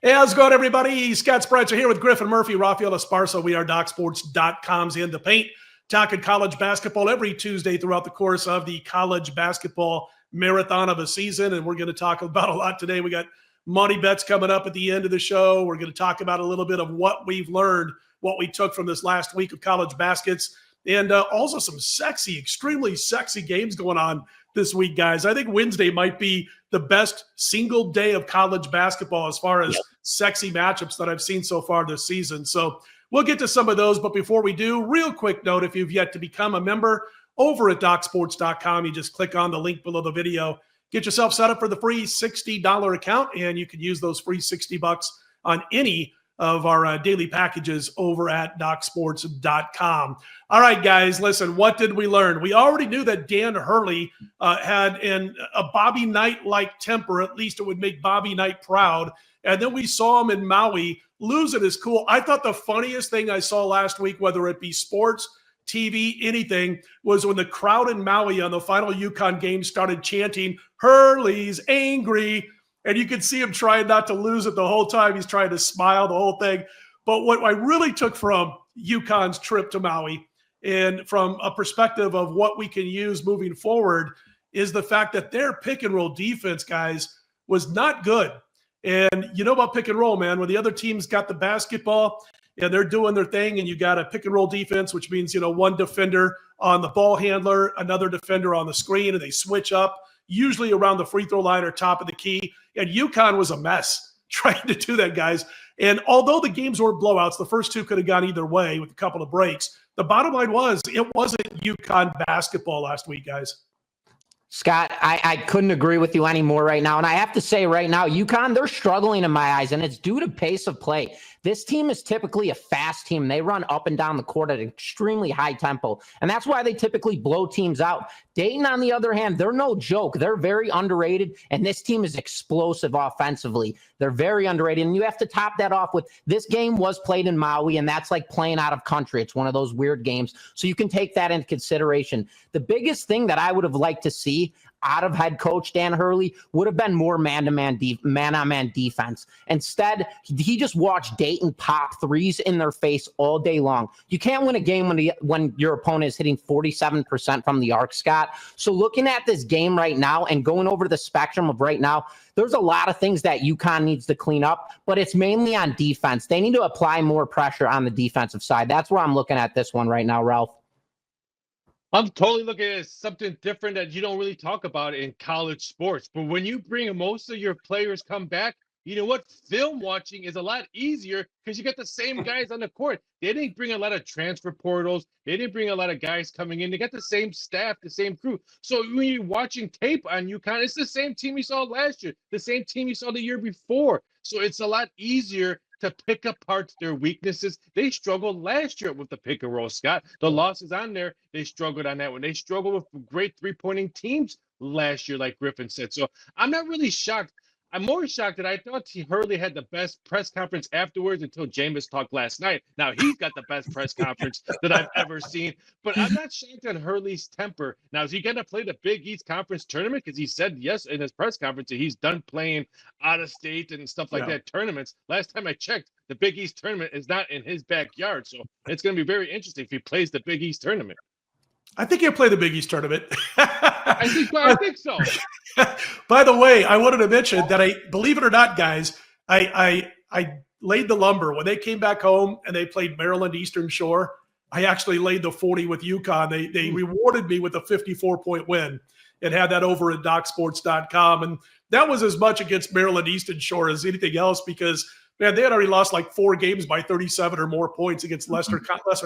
Hey, how's it going, everybody? Scott Spreitzer here with Griffin Murphy, Raphael Esparza. We are Docsports.com's In the Paint, talking college basketball every Tuesday throughout the course of the college basketball marathon of a season. And we're going to talk about a lot today. We got money bets coming up at the end of the show. We're going to talk about a little bit of what we've learned, what we took from this last week of college baskets, and also some sexy, extremely sexy games going on this week, guys. I think Wednesday might be the best single day of college basketball as far as sexy matchups that I've seen so far this season. So we'll get to some of those. But before we do, real quick note, if you've yet to become a member over at Docsports.com, you just click on the link below the video. Get yourself set up for the free $60 account, and you can use those free $60 on any of our daily packages over at Docsports.com. All right, guys, listen, what did we learn? We already knew that Dan Hurley had a Bobby Knight-like temper. At least it would make Bobby Knight proud. And then we saw him in Maui losing his cool. I thought the funniest thing I saw last week, whether it be sports, TV, anything, was when the crowd in Maui on the final UConn game started chanting, "Hurley's angry." And you could see him trying not to lose it the whole time. He's trying to smile the whole thing. But what I really took from UConn's trip to Maui, and from a perspective of what we can use moving forward, is the fact that their pick and roll defense, guys, was not good. And you know about pick and roll, man. When the other team's got the basketball and they're doing their thing, and you got a pick and roll defense, which means, one defender on the ball handler, another defender on the screen, and they switch up, usually around the free throw line or top of the key. And UConn was a mess trying to do that, guys. And although the games were blowouts, the first two could have gone either way with a couple of breaks. The bottom line was it wasn't UConn basketball last week, guys. Scott, I couldn't agree with you anymore right now. And I have to say right now, UConn, they're struggling in my eyes, and it's due to pace of play. This team is typically a fast team. They run up and down the court at an extremely high tempo, and that's why they typically blow teams out. Dayton, on the other hand, they're no joke. They're very underrated, and this team is explosive offensively. They're very underrated, and you have to top that off with this game was played in Maui, and that's like playing out of country. It's one of those weird games, so you can take that into consideration. The biggest thing that I would have liked to see out of head coach Dan Hurley would have been more man-on-man defense. Instead, he just watched Dayton pop threes in their face all day long. You can't win a game when your opponent is hitting 47% from the arc, Scott. So looking at this game right now and going over the spectrum of right now, there's a lot of things that UConn needs to clean up, but it's mainly on defense. They need to apply more pressure on the defensive side. That's where I'm looking at this one right now, Ralph. I'm totally looking at something different that you don't really talk about in college sports. But when you bring most of your players come back, you know what? Film watching is a lot easier because you got the same guys on the court. They didn't bring a lot of transfer portals. They didn't bring a lot of guys coming in. They got the same staff, the same crew. So when you're watching tape on UConn, it's the same team you saw last year, the same team you saw the year before. So it's a lot easier to pick apart their weaknesses. They struggled last year with the pick and roll, Scott. The losses on there, they struggled on that one. They struggled with great three-pointing teams last year, like Griffin said. So I'm not really shocked. I'm more shocked that I thought Hurley had the best press conference afterwards until Jameis talked last night. Now he's got the best press conference that I've ever seen. But I'm not shocked on Hurley's temper. Now, is he going to play the Big East Conference tournament? Because he said yes in his press conference that he's done playing out of state and stuff like that tournaments. Last time I checked, the Big East tournament is not in his backyard. So it's going to be very interesting if he plays the Big East tournament. I think he'll play the Big East tournament. I think so. By the way, I wanted to mention that believe it or not, guys, I laid the lumber when they came back home and they played Maryland Eastern Shore. I actually laid the 40 with UConn. They rewarded me with a 54-point win and had that over at Docsports.com. And that was as much against Maryland Eastern Shore as anything else because, man, they had already lost like 4 games by 37 or more points against lesser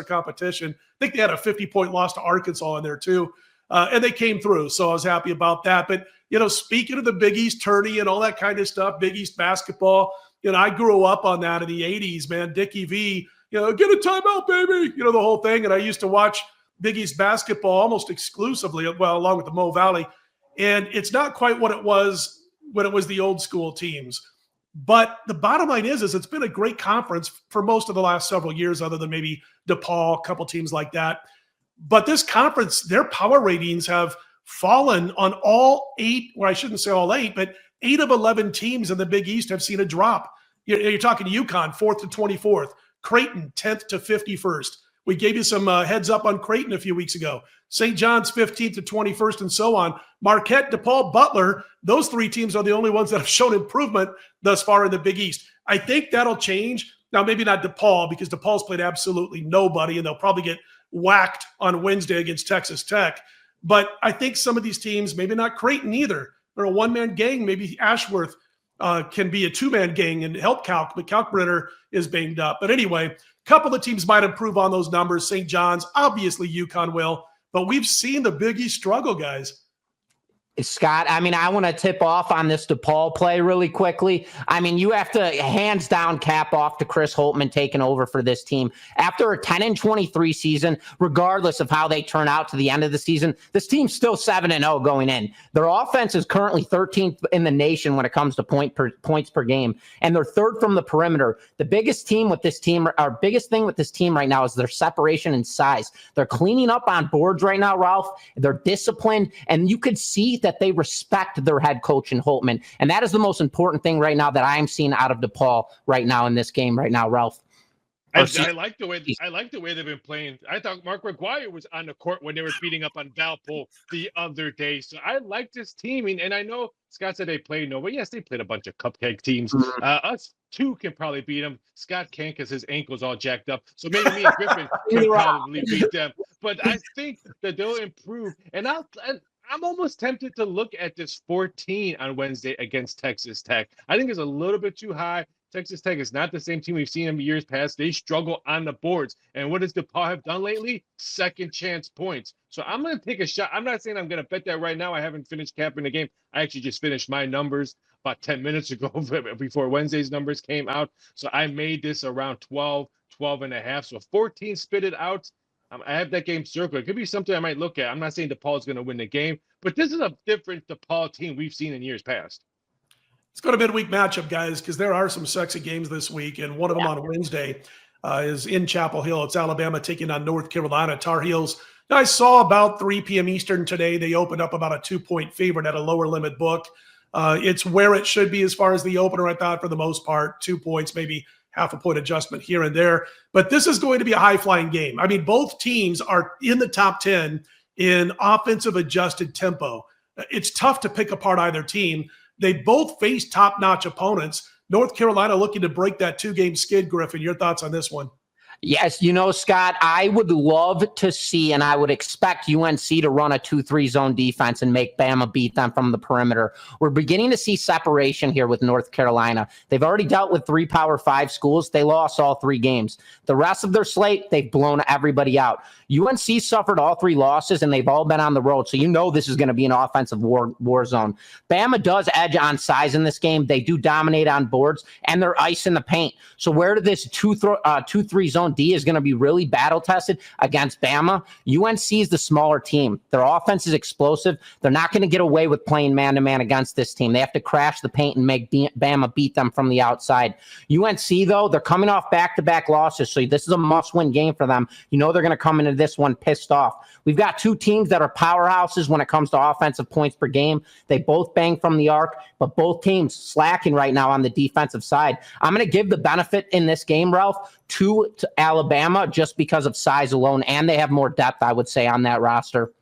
competition. I think they had a 50-point loss to Arkansas in there too. And they came through, so I was happy about that. But, speaking of the Big East tourney and all that kind of stuff, Big East basketball, I grew up on that in the 80s, man. Dickie V, get a timeout, baby, the whole thing. And I used to watch Big East basketball almost exclusively, along with the Mo Valley. And it's not quite what it was when it was the old school teams. But the bottom line is it's been a great conference for most of the last several years, other than maybe DePaul, a couple teams like that. But this conference, their power ratings have fallen on all 8, well, I shouldn't say all 8, but 8 of 11 teams in the Big East have seen a drop You're talking UConn, 4th to 24th. Creighton, 10th to 51st. We gave you some heads up on Creighton a few weeks ago. St. John's, 15th to 21st, and so on. Marquette, DePaul, Butler, those three teams are the only ones that have shown improvement thus far in the Big East. I think that'll change. Now, maybe not DePaul, because DePaul's played absolutely nobody, and they'll probably get whacked on Wednesday against Texas Tech. But I think some of these teams, maybe not Creighton either, they're a one-man gang. Maybe Ashworth can be a two-man gang and help Calc, but Kalkbrenner is banged up. But anyway, a couple of teams might improve on those numbers. St. John's, obviously UConn will, but we've seen the Big East struggle, guys. Scott, I mean, I want to tip off on this DePaul play really quickly. I mean, you have to hands down cap off to Chris Holtmann taking over for this team. After a 10-23 season, regardless of how they turn out to the end of the season, this team's still 7-0 going in. Their offense is currently 13th in the nation when it comes to points per game, and they're third from the perimeter. The biggest thing with this team right now is their separation and size. They're cleaning up on boards right now, Ralph. They're disciplined, and you could see that they respect their head coach in Holtmann. And that is the most important thing right now that I'm seeing out of DePaul right now in this game right now, Ralph. I like the way they've been playing. I thought Mark McGuire was on the court when they were beating up on Valpo the other day. So I like this team. And I know Scott said they played no, but yes, they played a bunch of cupcake teams. Us two can probably beat them. Scott can't because his ankle's all jacked up. So maybe me and Griffin can probably beat them. But I think that they'll improve. And I'm almost tempted to look at this 14 on Wednesday against Texas Tech. I think it's a little bit too high. Texas Tech is not the same team we've seen in years past. They struggle on the boards. And what does DePaul have done lately? Second chance points. So I'm going to take a shot. I'm not saying I'm going to bet that right now. I haven't finished capping the game. I actually just finished my numbers about 10 minutes ago before Wednesday's numbers came out. So I made this around 12 and a half. So 14 spit it out. I have that game circled. It could be something I might look at. I'm not saying DePaul is going to win the game, but this is a different DePaul team we've seen in years past. It's going to be a midweek matchup, guys, because there are some sexy games this week, and one of them on Wednesday is in Chapel Hill. It's Alabama taking on North Carolina Tar Heels. Now, I saw about 3 p.m. Eastern today. They opened up about a 2-point favorite at a lower limit book. It's where it should be as far as the opener, I thought, for the most part. 2 points, maybe half a point adjustment here and there. But this is going to be a high-flying game. I mean, both teams are in the top 10 in offensive adjusted tempo. It's tough to pick apart either team. They both face top-notch opponents. North Carolina looking to break that 2-game skid. Griffin, your thoughts on this one? Yes, Scott, I would love to see, and I would expect UNC to run a 2-3 zone defense and make Bama beat them from the perimeter. We're beginning to see separation here with North Carolina. They've already dealt with 3 Power 5 schools. They lost all 3 games. The rest of their slate, they've blown everybody out. UNC suffered all 3 losses, and they've all been on the road, so this is going to be an offensive war zone. Bama does edge on size in this game. They do dominate on boards, and they're ice in the paint. So where this 2-3 zone D is going to be really battle tested against Bama. UNC is the smaller team. Their offense is explosive. They're not going to get away with playing man-to-man against this team. They have to crash the paint and make Bama beat them from the outside. UNC, though, they're coming off back-to-back losses, so this is a must-win game for them. They're going to come into this one pissed off. We've got 2 teams that are powerhouses when it comes to offensive points per game. They both bang from the arc, but both teams slacking right now on the defensive side. I'm going to give the benefit in this game, Ralph, to Alabama just because of size alone, and they have more depth, I would say, on that roster.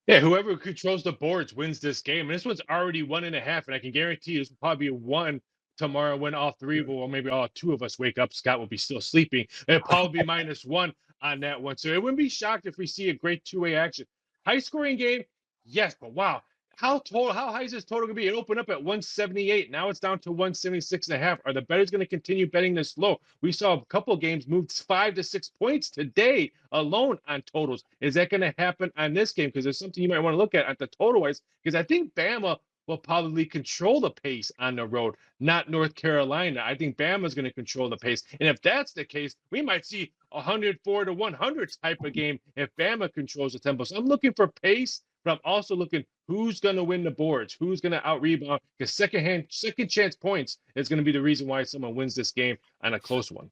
Yeah, whoever controls the boards wins this game. And this one's already 1.5, and I can guarantee you this will probably be a 1 tomorrow when all 3 of us, or maybe all 2 of us wake up. Scott will be still sleeping. It'll probably be -1 on that one. So it wouldn't be shocked if we see a great 2-way action. High-scoring game, yes, but wow. How high is this total going to be? It opened up at 178. Now it's down to 176.5. Are the bettors going to continue betting this low? We saw a couple of games move 5 to 6 points today alone on totals. Is that going to happen on this game? Because there's something you might want to look at the total-wise. Because I think Bama will probably control the pace on the road, not North Carolina. I think Bama's going to control the pace. And if that's the case, we might see 104 to 100 type of game if Bama controls the tempo. So I'm looking for pace, but I'm also looking who's going to win the boards, who's going to out-rebound, because second chance points is going to be the reason why someone wins this game on a close one.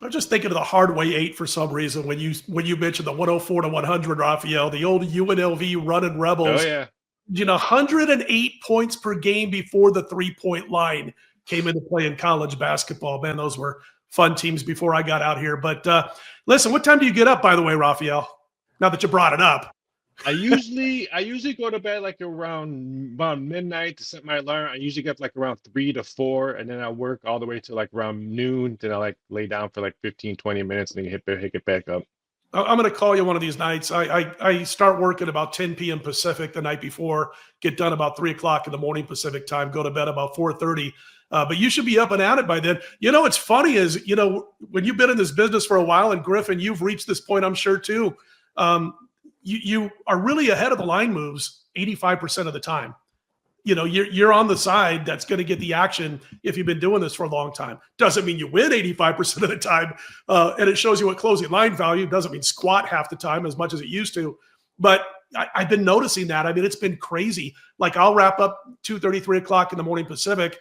I'm just thinking of the Hardway 8 for some reason when you mentioned the 104 to 100, Raphael, the old UNLV running Rebels. Oh, yeah. 108 points per game before the 3-point line. came into play in college basketball. Man, those were fun teams before I got out here. But listen, what time do you get up, by the way, Raphael? Now that you brought it up. I usually go to bed like around midnight to set my alarm. I usually get up like around 3 to 4, and then I work all the way to like around noon. Then I like lay down for like 15, 20 minutes and then hit it back up. I'm going to call you one of these nights. I start working about 10 p.m. Pacific the night before, get done about 3 o'clock in the morning Pacific time, go to bed about 4:30. But you should be up and at it by then. You know, what's funny is, you know, when you've been in this business for a while, and Griffin, you've reached this point, I'm sure too. You are really ahead of the line moves 85% of the time. You know, you're on the side that's going to get the action if you've been doing this for a long time. Doesn't mean you win 85% of the time, and it shows you what closing line value. Doesn't mean squat half the time as much as it used to. But I've been noticing that. I mean, it's been crazy. Like I'll wrap up 2:30, 3 o'clock in the morning Pacific,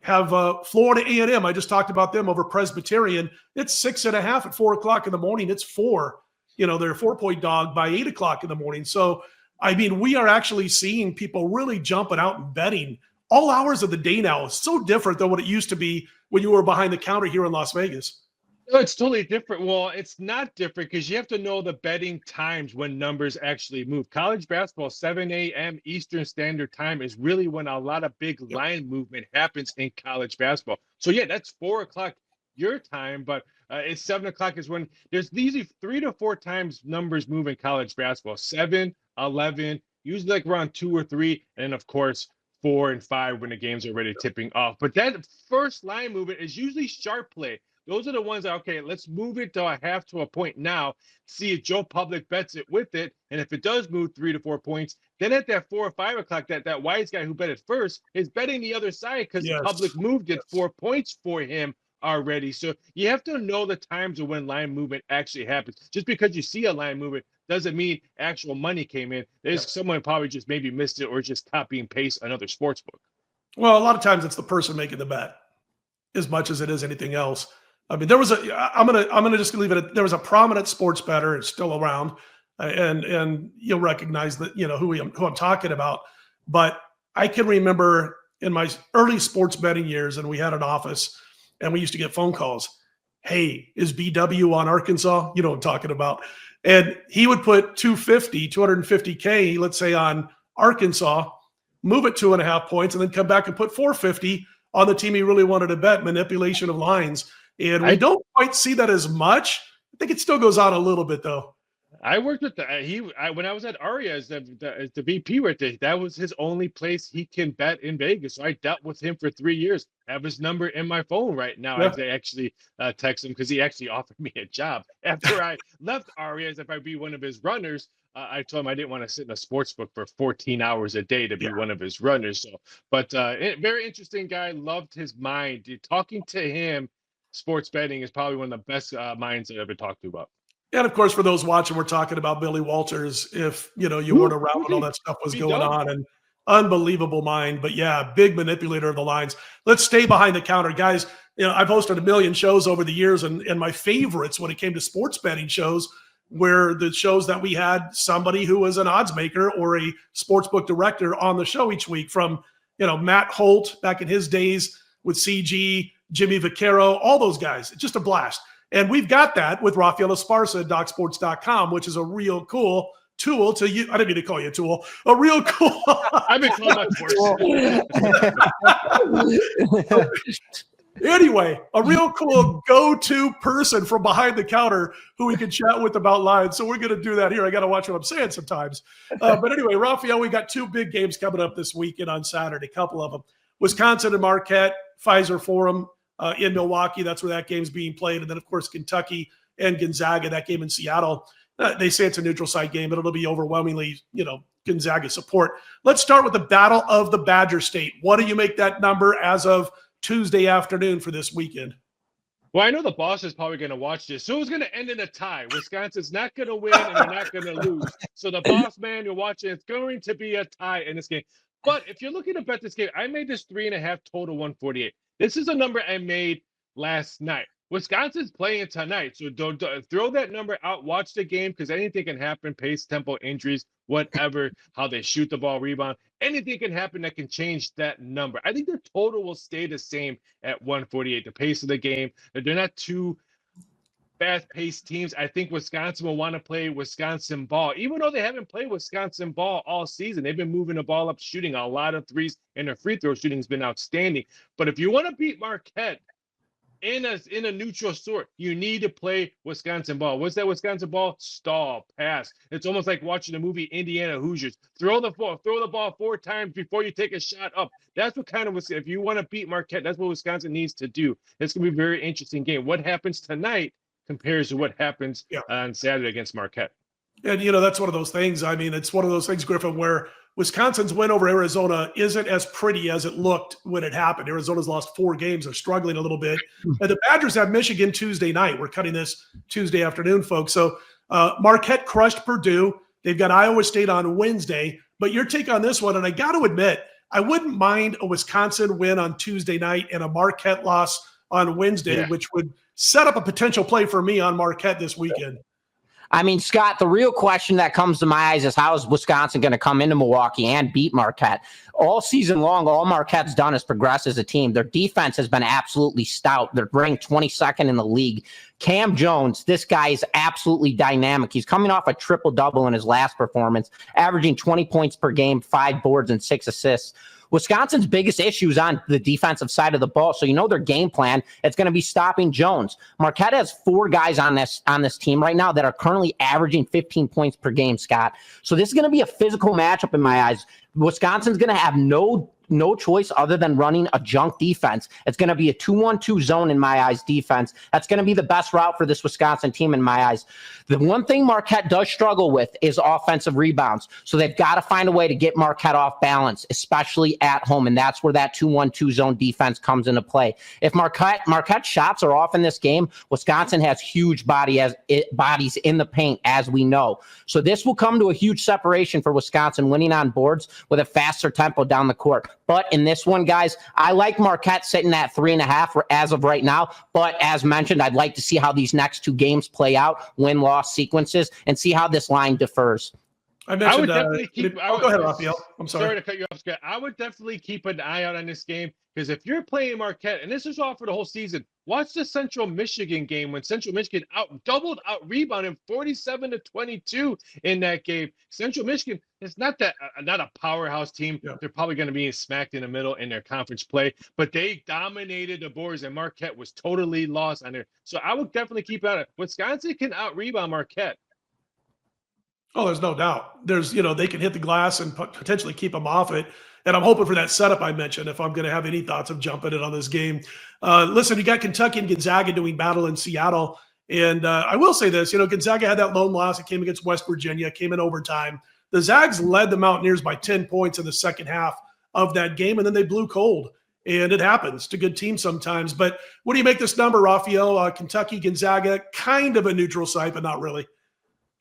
have Florida A&M. I just talked about them over Presbyterian. It's 6.5 at 4 o'clock in the morning. It's 4. You know, they're a 4-point dog by 8 o'clock in the morning. So, I mean, we are actually seeing people really jumping out and betting all hours of the day now. It's so different than what it used to be when you were behind the counter here in Las Vegas. No, it's totally different. Well, it's not different because you have to know the betting times when numbers actually move. College basketball, 7 a.m. Eastern Standard Time is really when a lot of big line movement happens in college basketball. So, yeah, that's 4 o'clock your time, but it's 7 o'clock is when there's usually 3 to 4 times numbers move in college basketball. 7, 11, usually like around 2 or 3, and of course 4 and 5 when the game's already tipping off. But that first line movement is usually sharp play. Those are the ones that, okay, let's move it to a half to a point now, see if Joe Public bets it with it. And if it does move 3 to 4 points, then at that 4 or 5 o'clock, that wise guy who bet it first is betting the other side because the Public moved it 4 points for him already. So you have to know the times of when line movement actually happens. Just because you see a line movement doesn't mean actual money came in. There's someone probably just maybe missed it or just copy and paste another sports book. Well, a lot of times it's the person making the bet as much as it is anything else. I mean, there was I'm gonna just leave it at, there was a prominent sports bettor. It's still around, and you'll recognize that, you know, who I'm talking about. But I can remember in my early sports betting years, and we had an office, and we used to get phone calls. Hey, is BW on Arkansas? You know what I'm talking about. And he would put 250K, let's say, on Arkansas, move it 2.5 points, and then come back and put 450 on the team he really wanted to bet. Manipulation of lines. And we don't quite see that as much. I think it still goes on a little bit, though. I worked with when I was at Aria as the VP right there. That was his only place he can bet in Vegas. So I dealt with him for 3 years. I have his number in my phone right now. Yeah. I actually text him because he actually offered me a job after I left Aria. As if I'd be one of his runners, I told him I didn't want to sit in a sports book for 14 hours a day to be one of his runners. So, but very interesting guy. Loved his mind. Talking to him, sports betting is probably one of the best minds I've ever talked to about. And of course, for those watching, we're talking about Billy Walters. If you weren't around when all that stuff was going on, and unbelievable mind. But yeah, big manipulator of the lines. Let's stay behind the counter, guys. You know, I've hosted a million shows over the years, and my favorites when it came to sports betting shows were the shows that we had somebody who was an odds maker or a sportsbook director on the show each week. From Matt Holt back in his days with CG, Jimmy Vaccaro, all those guys. It's just a blast. And we've got that with Raphael Esparza at Docsports.com, which is a real cool tool to use. I didn't mean to call you a tool. A real cool. I've been calling my worse. Anyway, a real cool go-to person from behind the counter who we can chat with about lines. So we're going to do that here. I got to watch what I'm saying sometimes. But anyway, Raphael, we got 2 big games coming up this weekend on Saturday, a couple of them. Wisconsin and Marquette, Pfizer Forum. In Milwaukee, that's where that game's being played. And then, of course, Kentucky and Gonzaga, that game in Seattle. They say it's a neutral site game, but it'll be overwhelmingly, Gonzaga support. Let's start with the Battle of the Badger State. What do you make that number as of Tuesday afternoon for this weekend? Well, I know the boss is probably going to watch this. So it's going to end in a tie. Wisconsin's not going to win, and they're not going to lose. So the boss man, you're watching, it's going to be a tie in this game. But if you're looking to bet this game, I made this 3.5 total 148. This is a number I made last night. Wisconsin's playing tonight, so don't throw that number out. Watch the game because anything can happen. Pace, tempo, injuries, whatever. How they shoot the ball, rebound, anything can happen that can change that number. I think the total will stay the same at 148. The pace of the game, they're not too fast-paced teams. I think Wisconsin will want to play Wisconsin ball, even though they haven't played Wisconsin ball all season. They've been moving the ball up, shooting a lot of threes, and their free throw shooting has been outstanding. But if you want to beat Marquette in a neutral sort, you need to play Wisconsin ball. What's that Wisconsin ball? Stall, pass. It's almost like watching the movie Indiana Hoosiers. Throw the ball 4 times before you take a shot up. That's what kind of, if you want to beat Marquette, that's what Wisconsin needs to do. It's going to be a very interesting game. What happens tonight compares to what happens on Saturday against Marquette. And, that's one of those things. I mean, it's one of those things, Griffin, where Wisconsin's win over Arizona isn't as pretty as it looked when it happened. Arizona's lost 4 games. They're struggling a little bit. And the Badgers have Michigan Tuesday night. We're cutting this Tuesday afternoon, folks. So Marquette crushed Purdue. They've got Iowa State on Wednesday. But your take on this one, and I got to admit, I wouldn't mind a Wisconsin win on Tuesday night and a Marquette loss on Wednesday, which would set up a potential play for me on Marquette this weekend. I mean, Scott, the real question that comes to my eyes is how is Wisconsin going to come into Milwaukee and beat Marquette? All season long, all Marquette's done is progress as a team. Their defense has been absolutely stout. They're ranked 22nd in the league. Cam Jones, this guy is absolutely dynamic. He's coming off a triple-double in his last performance, averaging 20 points per game, 5 boards, and 6 assists. Wisconsin's biggest issue is on the defensive side of the ball. So their game plan, it's going to be stopping Jones. Marquette has 4 guys on this team right now that are currently averaging 15 points per game, Scott. So this is going to be a physical matchup in my eyes. Wisconsin's going to have no choice other than running a junk defense. It's going to be a 2-1-2 zone in my eyes defense. That's going to be the best route for this Wisconsin team in my eyes. The one thing Marquette does struggle with is offensive rebounds. So they've got to find a way to get Marquette off balance, especially at home. And that's where that 2-1-2 zone defense comes into play. If Marquette shots are off in this game, Wisconsin has huge bodies in the paint, as we know. So this will come to a huge separation for Wisconsin winning on boards with a faster tempo down the court. But in this one, guys, I like Marquette sitting at 3.5 as of right now. But as mentioned, I'd like to see how these next 2 games play out, win-loss sequences, and see how this line differs. I mentioned. Go ahead, Raphael. I'm sorry to cut you off, Scott. I would definitely keep an eye out on this game because if you're playing Marquette, and this is all for the whole season, watch the Central Michigan game when Central Michigan out rebounded 47-22 in that game. Central Michigan is not a powerhouse team. Yeah. They're probably going to be smacked in the middle in their conference play, but they dominated the boards, and Marquette was totally lost on there. So I would definitely keep at it. Wisconsin can out-rebound Marquette. Oh, there's no doubt. There's, they can hit the glass and potentially keep them off it. And I'm hoping for that setup I mentioned if I'm going to have any thoughts of jumping it on this game. Listen, you got Kentucky and Gonzaga doing battle in Seattle. And I will say this, Gonzaga had that lone loss. It came against West Virginia, came in overtime. The Zags led the Mountaineers by 10 points in the second half of that game, and then they blew cold. And it happens to good teams sometimes. But what do you make this number, Raphael? Kentucky, Gonzaga, kind of a neutral site, but not really.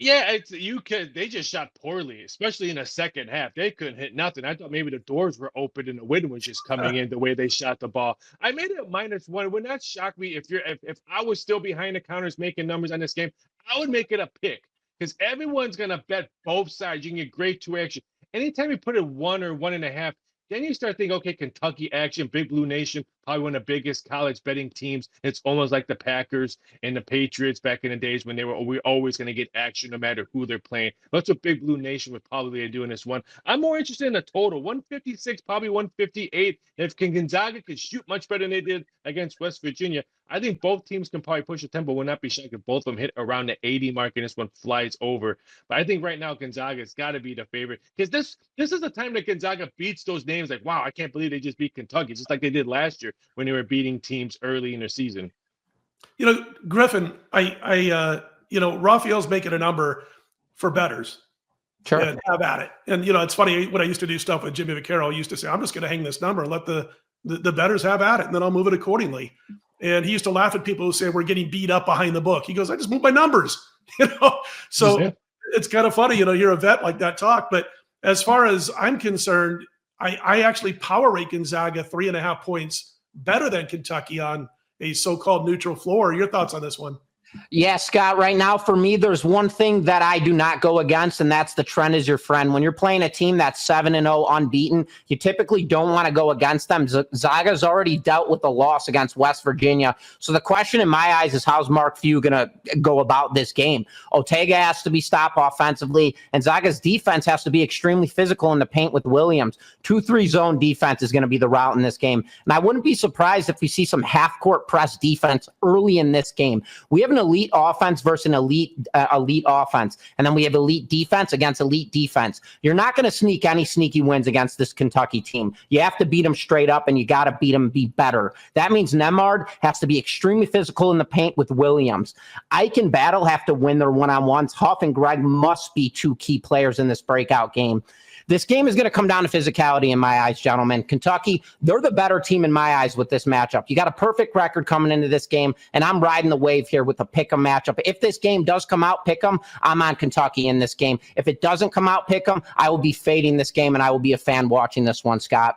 Yeah, they just shot poorly, especially in the second half. They couldn't hit nothing. I thought maybe the doors were open and the wind was just coming in the way they shot the ball. I made it a -1. It would not shock me if I was still behind the counters making numbers on this game. I would make it a pick because everyone's gonna bet both sides. You can get great 2 action. Anytime you put it 1 or 1.5, then you start thinking, okay, Kentucky action, Big Blue Nation, probably one of the biggest college betting teams. It's almost like the Packers and the Patriots back in the days when we're always going to get action no matter who they're playing. That's what Big Blue Nation would probably do in this one. I'm more interested in the total, 156, probably 158. If Gonzaga could shoot much better than they did against West Virginia, I think both teams can probably push the tempo. Will not be shocked if both of them hit around the 80 mark and this one flies over. But I think right now Gonzaga's got to be the favorite because this is the time that Gonzaga beats those names like, wow, I can't believe they just beat Kentucky, just like they did last year when they were beating teams early in their season. Griffin, Raphael's making a number for bettors. Sure. And have at it. And, it's funny when I used to do stuff with Jimmy Vaccaro, I used to say, I'm just going to hang this number and let the bettors have at it, and then I'll move it accordingly. And he used to laugh at people who say we're getting beat up behind the book. He goes, I just move my numbers, So it's kind of funny, hear a vet like that talk. But as far as I'm concerned, I actually power rate Gonzaga 3.5 points better than Kentucky on a so-called neutral floor. Your thoughts on this one? Yeah, Scott, right now for me, there's one thing that I do not go against, and that's the trend is your friend. When you're playing a team that's 7-0 unbeaten, you typically don't want to go against them. Zaga's already dealt with a loss against West Virginia. So the question in my eyes is, how's Mark Few going to go about this game? Ortega has to be stopped offensively, and Zaga's defense has to be extremely physical in the paint with Williams. 2-3 zone defense is going to be the route in this game. And I wouldn't be surprised if we see some half-court press defense early in this game. We have an elite offense versus an elite offense, and then we have elite defense against elite defense. You're not going to sneak any sneaky wins against this Kentucky team. You have to beat them straight up, and you got to beat them, be better. That means Nemard has to be extremely physical in the paint with Williams. Ike and Battle have to win their one-on-ones. Huff and Greg must be two key players in this breakout game. This game is going to come down to physicality in my eyes, gentlemen. Kentucky, they're the better team in my eyes with this matchup. You got a perfect record coming into this game, and I'm riding the wave here with the pick'em matchup. If this game does come out pick'em, I'm on Kentucky in this game. If it doesn't come out pick'em, I will be fading this game, and I will be a fan watching this one, Scott.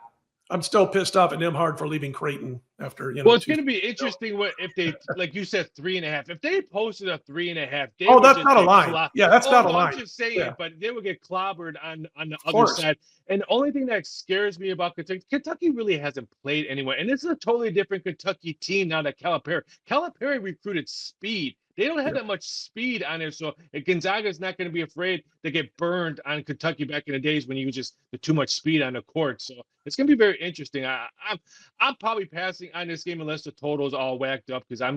I'm still pissed off at Nemhard for leaving Creighton after, Well, it's going to be interesting what if they, like you said, 3.5. If they posted a 3.5, that's not a line. Yeah, that's not a line. I'm just saying, yeah. But they would get clobbered on the other side. And the only thing that scares me about Kentucky really hasn't played anyone. And this is a totally different Kentucky team now that Calipari recruited speed. They don't have that much speed on it, so Gonzaga is not going to be afraid to get burned on Kentucky back in the days when you just too much speed on the court. So it's going to be very interesting. I'm probably passing on this game unless the total is all whacked up because I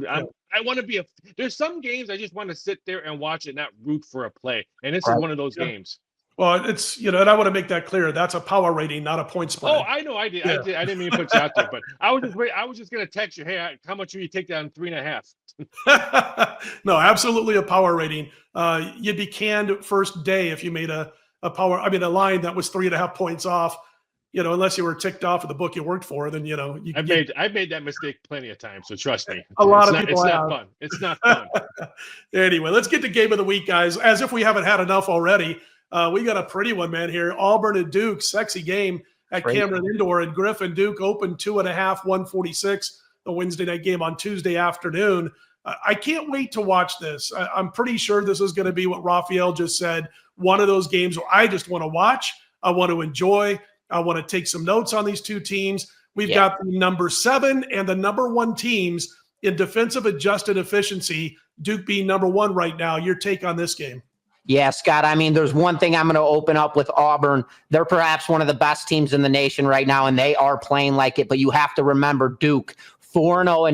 want to be there's some games I just want to sit there and watch it, not root for a play, and this is one of those games. Well, it's, and I want to make that clear. That's a power rating, not a point spread. Oh, I know. I did. I didn't mean to put you out there, but I was just going to text you, hey, how much will you take down 3.5? No, absolutely a power rating. You'd be canned first day if you made a line that was 3.5 points off. Unless you were ticked off at the book you worked for, then I've made that mistake plenty of times. So trust me, a lot of people. It's not fun. It's not fun. Anyway, let's get to game of the week, guys. As if we haven't had enough already. We got a pretty one, man, here. Auburn and Duke, sexy game at Cameron Indoor. And Griffin, Duke opened 2.5, 146, the Wednesday night game on Tuesday afternoon. I can't wait to watch this. I'm pretty sure this is going to be what Raphael just said, one of those games where I just want to watch, I want to enjoy, I want to take some notes on these two teams. We've got the number 7 and the number 1 teams in defensive adjusted efficiency, Duke being number 1 right now. Your take on this game? Yeah, Scott, there's one thing I'm going to open up with Auburn. They're perhaps one of the best teams in the nation right now, and they are playing like it. But you have to remember Duke, 4-0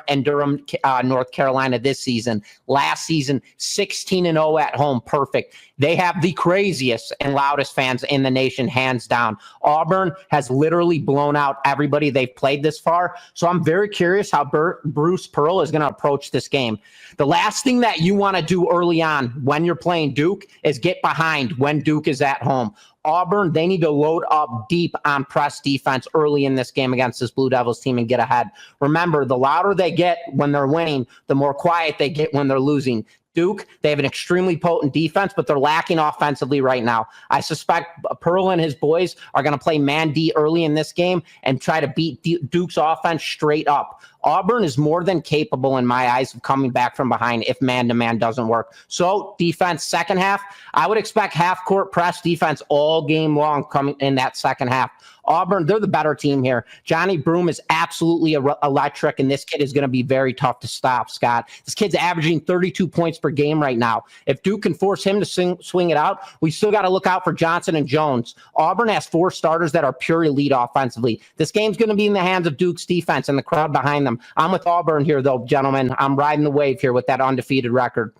in Durham, North Carolina this season. Last season, 16-0 at home. Perfect. They have the craziest and loudest fans in the nation, hands down. Auburn has literally blown out everybody they've played this far. So I'm very curious how Bruce Pearl is going to approach this game. The last thing that you want to do early on when you're playing Duke is get behind when Duke is at home. Auburn, they need to load up deep on press defense early in this game against this Blue Devils team and get ahead. Remember, the louder they get when they're winning, the more quiet they get when they're losing. Duke, they have an extremely potent defense, but they're lacking offensively right now. I suspect Pearl and his boys are going to play man D early in this game and try to beat Duke's offense straight up. Auburn is more than capable, in my eyes, of coming back from behind if man-to-man doesn't work. So defense, second half, I would expect half-court press defense all game long coming in that second half. Auburn, they're the better team here. Johnny Broome is absolutely electric, and this kid is going to be very tough to stop, Scott. This kid's averaging 32 points per game right now. If Duke can force him to swing it out, we still got to look out for Johnson and Jones. Auburn has 4 starters that are pure elite offensively. This game's going to be in the hands of Duke's defense and the crowd behind them. I'm with Auburn here, though, gentlemen. I'm riding the wave here with that undefeated record.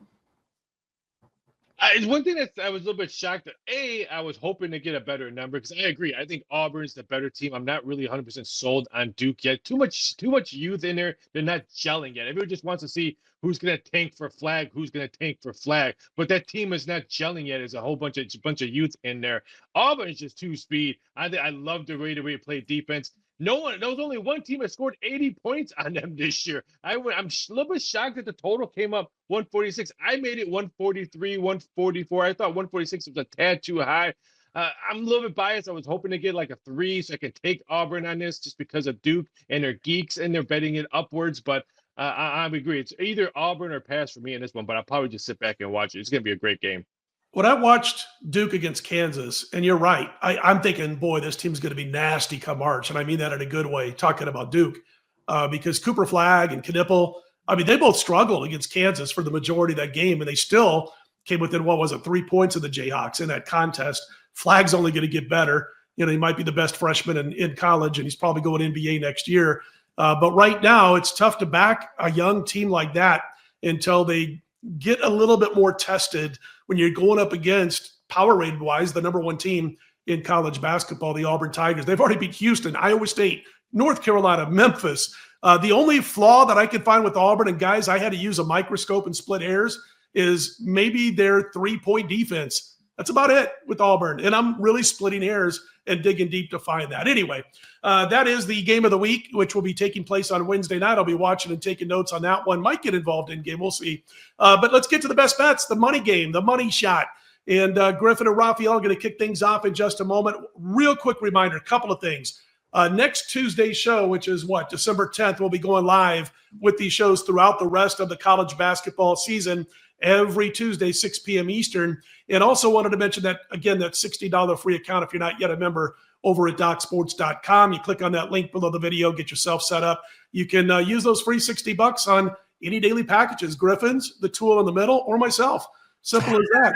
One thing that I was a little bit shocked at, I was hoping to get a better number because I agree. I think Auburn's the better team. I'm not really 100% sold on Duke yet. Too much youth in there. They're not gelling yet. Everyone just wants to see who's going to tank for flag, who's going to tank for flag. But that team is not gelling yet. There's a whole bunch of youth in there. Auburn is just too speed. I love the way they play defense. There was only one team that scored 80 points on them this year. I'm a little bit shocked that the total came up 146. I made it 143, 144. I thought 146 was a tad too high. I'm a little bit biased. I was hoping to get like a 3 so I could take Auburn on this just because of Duke and their geeks and they're betting it upwards. But I agree. It's either Auburn or pass for me in this one, but I'll probably just sit back and watch it. It's going to be a great game. When I watched Duke against Kansas, and you're right, I'm thinking, boy, this team's going to be nasty come March. And I mean that in a good way, talking about Duke, because Cooper Flagg and Knipple, I mean, they both struggled against Kansas for the majority of that game, and they still came within, 3 points of the Jayhawks in that contest. Flagg's only going to get better. You know, he might be the best freshman in college, and he's probably going NBA next year. But right now, it's tough to back a young team like that until they get a little bit more tested when you're going up against, power rated wise, the number one team in college basketball, the Auburn Tigers. They've already beat Houston, Iowa State, North Carolina, Memphis. The only flaw that I could find with Auburn, and guys, I had to use a microscope and split hairs, is maybe their 3-point defense. That's about it with Auburn. And I'm really splitting hairs and digging deep to find that. Anyway, that is the game of the week, which will be taking place on Wednesday night. I'll be watching and taking notes on that one. Might get involved in game. We'll see. But let's get to the best bets, the money game, the money shot. And Griffin and Raphael are going to kick things off in just a moment. Real quick reminder, a couple of things. Next Tuesday's show, which is December 10th, we'll be going live with these shows throughout the rest of the college basketball season every Tuesday, 6 p.m. Eastern. And also wanted to mention that, again, that $60 free account, if you're not yet a member, over at Docsports.com. You click on that link below the video, get yourself set up. You can use those free $60 on any daily packages, Griffin's, the tool in the middle, or myself. Simple as that.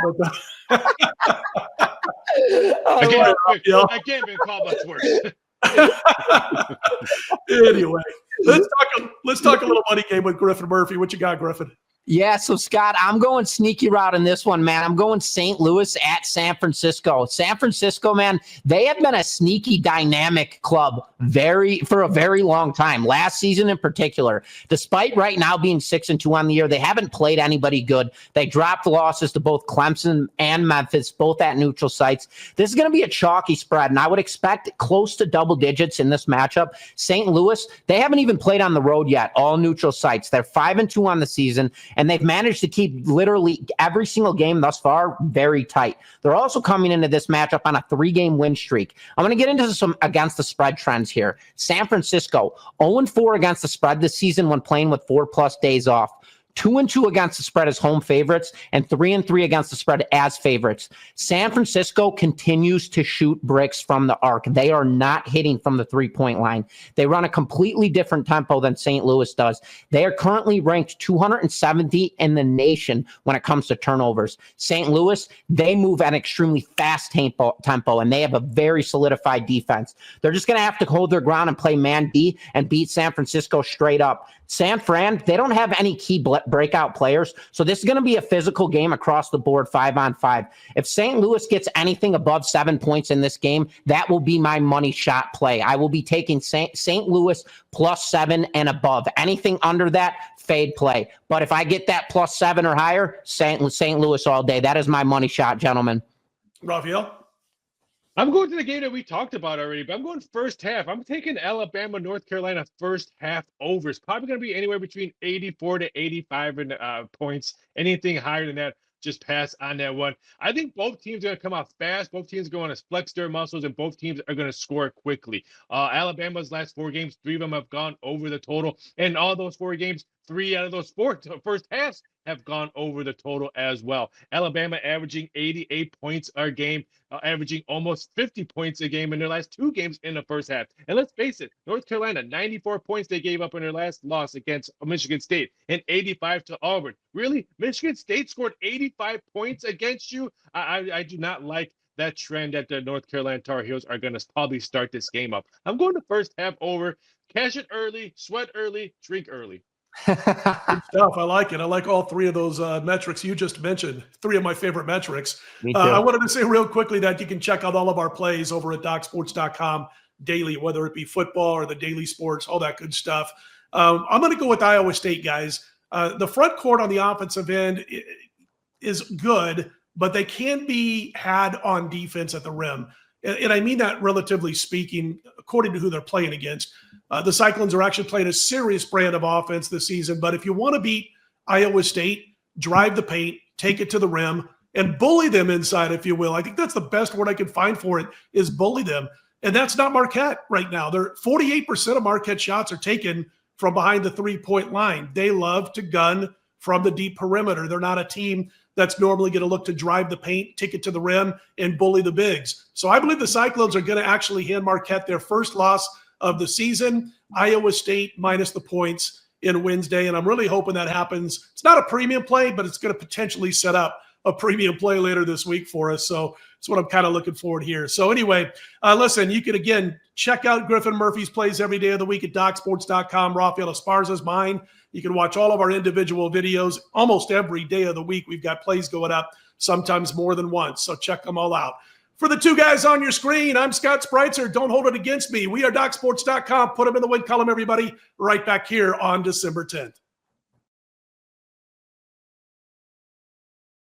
I can't even call much worse. Anyway, let's talk a little money game with Griffin Murphy. What you got, Griffin? Yeah, so Scott, I'm going sneaky route in this one, man. I'm going St. Louis at San Francisco. San Francisco, man, they have been a sneaky, dynamic club for a very long time. Last season in particular, despite right now being 6-2 on the year, they haven't played anybody good. They dropped losses to both Clemson and Memphis, both at neutral sites. This is going to be a chalky spread, and I would expect close to double digits in this matchup. St. Louis, they haven't even played on the road yet, all neutral sites. They're 5-2 on the season, and they've managed to keep literally every single game thus far very tight. They're also coming into this matchup on a 3-game win streak. I'm going to get into some against the spread trends here. San Francisco, 0-4 against the spread this season when playing with 4+ days off. 2-2 against the spread as home favorites, and 3-3 against the spread as favorites. San Francisco continues to shoot bricks from the arc. They are not hitting from the 3-point line. They run a completely different tempo than St. Louis does. They are currently ranked 270 in the nation when it comes to turnovers. St. Louis, they move at an extremely fast tempo, and they have a very solidified defense. They're just going to have to hold their ground and play man D and beat San Francisco straight up. San Fran, they don't have any key breakout players, so this is going to be a physical game across the board, 5-on-5. If St. Louis gets anything above 7 points in this game, that will be my money shot play. I will be taking St. Louis +7 and above. Anything under that, fade play. But if I get that +7 or higher, St. Louis all day. That is my money shot, gentlemen. Raphael? I'm going to the game that we talked about already, but I'm going first half. I'm taking Alabama, North Carolina first half overs. Probably going to be anywhere between 84 to 85 points. Anything higher than that, just pass on that one. I think both teams are going to come out fast. Both teams are going to flex their muscles, and both teams are going to score quickly. Alabama's last 4 games, 3 of them have gone over the total. And all those 4 games, 3 out of those 4 first halves have gone over the total as well. Alabama averaging 88 points a game, averaging almost 50 points a game in their last 2 games in the first half. And let's face it, North Carolina, 94 points they gave up in their last loss against Michigan State, and 85 to Auburn. Really? Michigan State scored 85 points against you? I do not like that trend that the North Carolina Tar Heels are going to probably start this game up. I'm going to first half over. Cash it early, sweat early, drink early. Good stuff. I like it. I like all 3 of those metrics you just mentioned. 3 of my favorite metrics. I wanted to say real quickly that you can check out all of our plays over at Docsports.com daily, whether it be football or the daily sports, all that good stuff. I'm going to go with Iowa State, guys. The front court on the offensive end is good, but they can be had on defense at the rim. And I mean that relatively speaking, according to who they're playing against. The Cyclones are actually playing a serious brand of offense this season. But if you want to beat Iowa State, drive the paint, take it to the rim, and bully them inside, if you will. I think that's the best word I can find for it, is bully them. And that's not Marquette right now. They're 48% of Marquette shots are taken from behind the three-point line. They love to gun from the deep perimeter. They're not a team that's normally going to look to drive the paint, take it to the rim, and bully the bigs. So I believe the Cyclones are going to actually hand Marquette their first loss of the season. Iowa State minus the points in Wednesday, and I'm really hoping that happens. It's not a premium play, but it's going to potentially set up a premium play later this week for us. So that's what I'm kind of looking forward here. So anyway, listen, you can, again, check out Griffin Murphy's plays every day of the week at Docsports.com. Raphael Esparza's mine. You can watch all of our individual videos almost every day of the week. We've got plays going up, sometimes more than once. So check them all out. For the two guys on your screen, I'm Scott Spreitzer. Don't hold it against me. We are Docsports.com. Put them in the win column, everybody, right back here on December 10th.